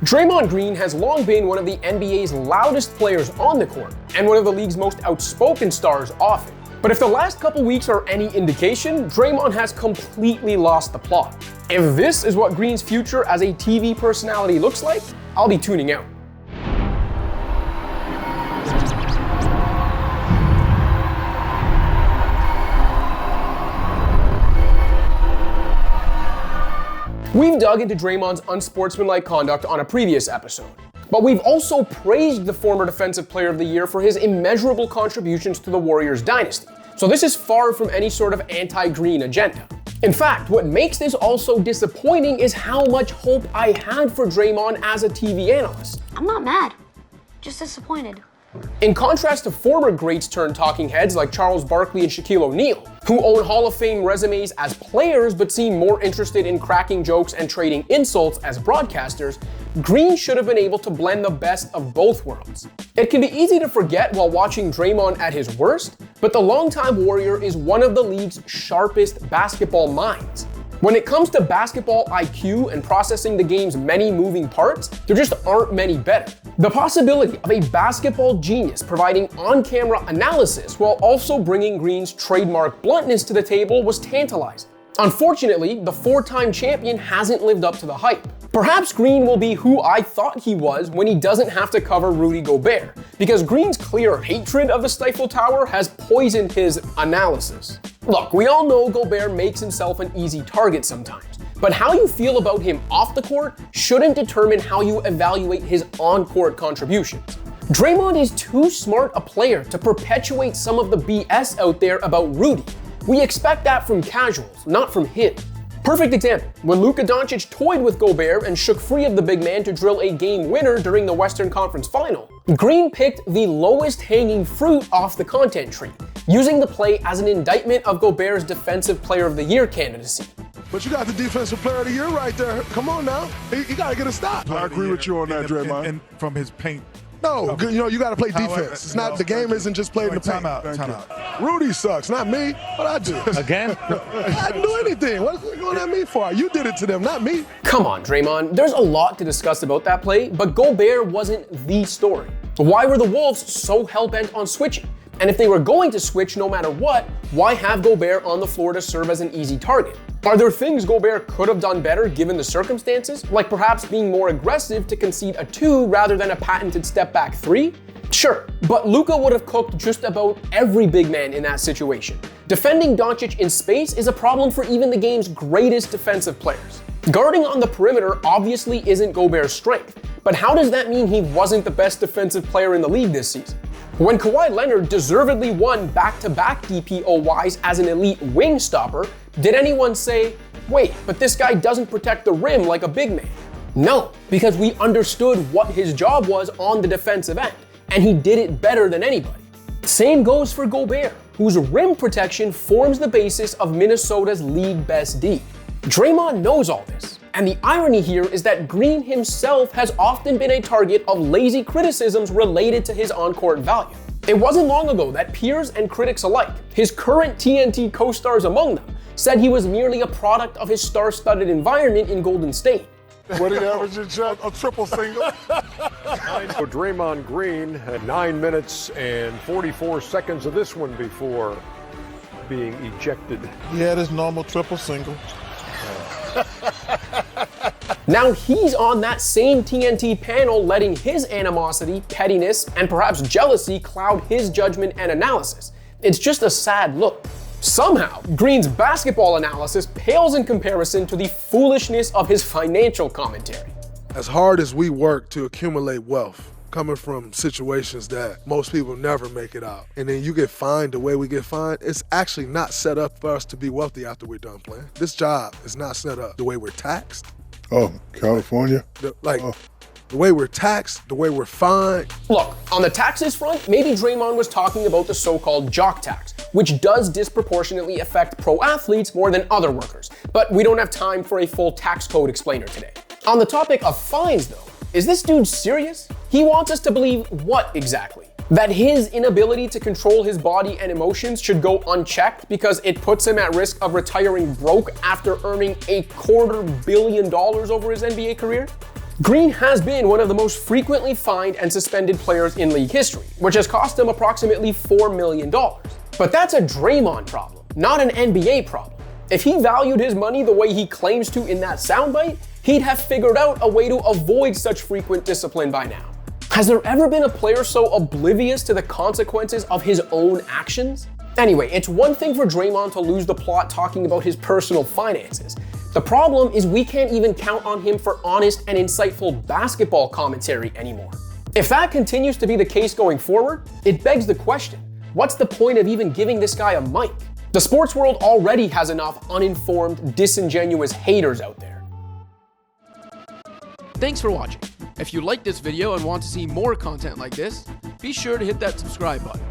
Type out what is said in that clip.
Draymond Green has long been one of the NBA's loudest players on the court, and one of the league's most outspoken stars off it. But if the last couple weeks are any indication, Draymond has completely lost the plot. If this is what Green's future as a TV personality looks like, I'll be tuning out. We've dug into Draymond's unsportsmanlike conduct on a previous episode, but we've also praised the former Defensive Player of the Year for his immeasurable contributions to the Warriors dynasty. So this is far from any sort of anti-Green agenda. In fact, what makes this all so disappointing is how much hope I had for Draymond as a TV analyst. I'm not mad, just disappointed. In contrast to former greats turned talking heads like Charles Barkley and Shaquille O'Neal, who own Hall of Fame resumes as players but seem more interested in cracking jokes and trading insults as broadcasters, Green should have been able to blend the best of both worlds. It can be easy to forget while watching Draymond at his worst, but the longtime Warrior is one of the league's sharpest basketball minds. When it comes to basketball IQ and processing the game's many moving parts, there just aren't many better. The possibility of a basketball genius providing on-camera analysis while also bringing Green's trademark bluntness to the table was tantalizing. Unfortunately, the four-time champion hasn't lived up to the hype. Perhaps Green will be who I thought he was when he doesn't have to cover Rudy Gobert, because Green's clear hatred of the Stifle Tower has poisoned his analysis. Look, we all know Gobert makes himself an easy target sometimes, but how you feel about him off the court shouldn't determine how you evaluate his on-court contributions. Draymond is too smart a player to perpetuate some of the BS out there about Rudy. We expect that from casuals, not from him. Perfect example, when Luka Doncic toyed with Gobert and shook free of the big man to drill a game winner during the Western Conference Final, Green picked the lowest hanging fruit off the content tree, using the play as an indictment of Gobert's Defensive Player of the Year candidacy. But you got the Defensive Player of the Year right there. Come on now. You got to get a stop. I agree with you on that, Draymond. And from his paint. No, you got to play defense. It's not, the game isn't just played in the paint. Time out. Rudy sucks, not me. What I do? Again? I didn't do anything. What are you going at me for? You did it to them, not me. Come on, Draymond. There's a lot to discuss about that play, but Gobert wasn't the story. Why were the Wolves so hell-bent on switching? And if they were going to switch no matter what, why have Gobert on the floor to serve as an easy target? Are there things Gobert could have done better given the circumstances, like perhaps being more aggressive to concede a 2 rather than a patented step-back 3? Sure, but Luka would have cooked just about every big man in that situation. Defending Doncic in space is a problem for even the game's greatest defensive players. Guarding on the perimeter obviously isn't Gobert's strength, but how does that mean he wasn't the best defensive player in the league this season? When Kawhi Leonard deservedly won back-to-back DPOYs as an elite wing stopper, did anyone say, wait, but this guy doesn't protect the rim like a big man? No, because we understood what his job was on the defensive end, and he did it better than anybody. Same goes for Gobert, whose rim protection forms the basis of Minnesota's league best D. Draymond knows all this, and the irony here is that Green himself has often been a target of lazy criticisms related to his on-court value. It wasn't long ago that peers and critics alike, his current TNT co-stars among them, said he was merely a product of his star-studded environment in Golden State. What did he average in Chuck? A triple single? So Draymond Green had 9 minutes and 44 seconds of this one before being ejected. He had his normal triple single. Now he's on that same TNT panel letting his animosity, pettiness, and perhaps jealousy cloud his judgment and analysis. It's just a sad look. Somehow, Green's basketball analysis pales in comparison to the foolishness of his financial commentary. As hard as we work to accumulate wealth, coming from situations that most people never make it out, and then you get fined the way we get fined, it's actually not set up for us to be wealthy after we're done playing. This job is not set up the way we're taxed. Oh, California? The way we're taxed, the way we're fined. Look, on the taxes front, maybe Draymond was talking about the so-called jock tax, which does disproportionately affect pro athletes more than other workers. But we don't have time for a full tax code explainer today. On the topic of fines though, is this dude serious? He wants us to believe what exactly? That his inability to control his body and emotions should go unchecked because it puts him at risk of retiring broke after earning $250 million over his NBA career? Green has been one of the most frequently fined and suspended players in league history, which has cost him approximately $4 million. But that's a Draymond problem, not an NBA problem. If he valued his money the way he claims to in that soundbite, he'd have figured out a way to avoid such frequent discipline by now. Has there ever been a player so oblivious to the consequences of his own actions? Anyway, it's one thing for Draymond to lose the plot talking about his personal finances. The problem is we can't even count on him for honest and insightful basketball commentary anymore. If that continues to be the case going forward, it begs the question, what's the point of even giving this guy a mic? The sports world already has enough uninformed, disingenuous haters out there. Thanks for watching. If you liked this video and want to see more content like this, be sure to hit that subscribe button.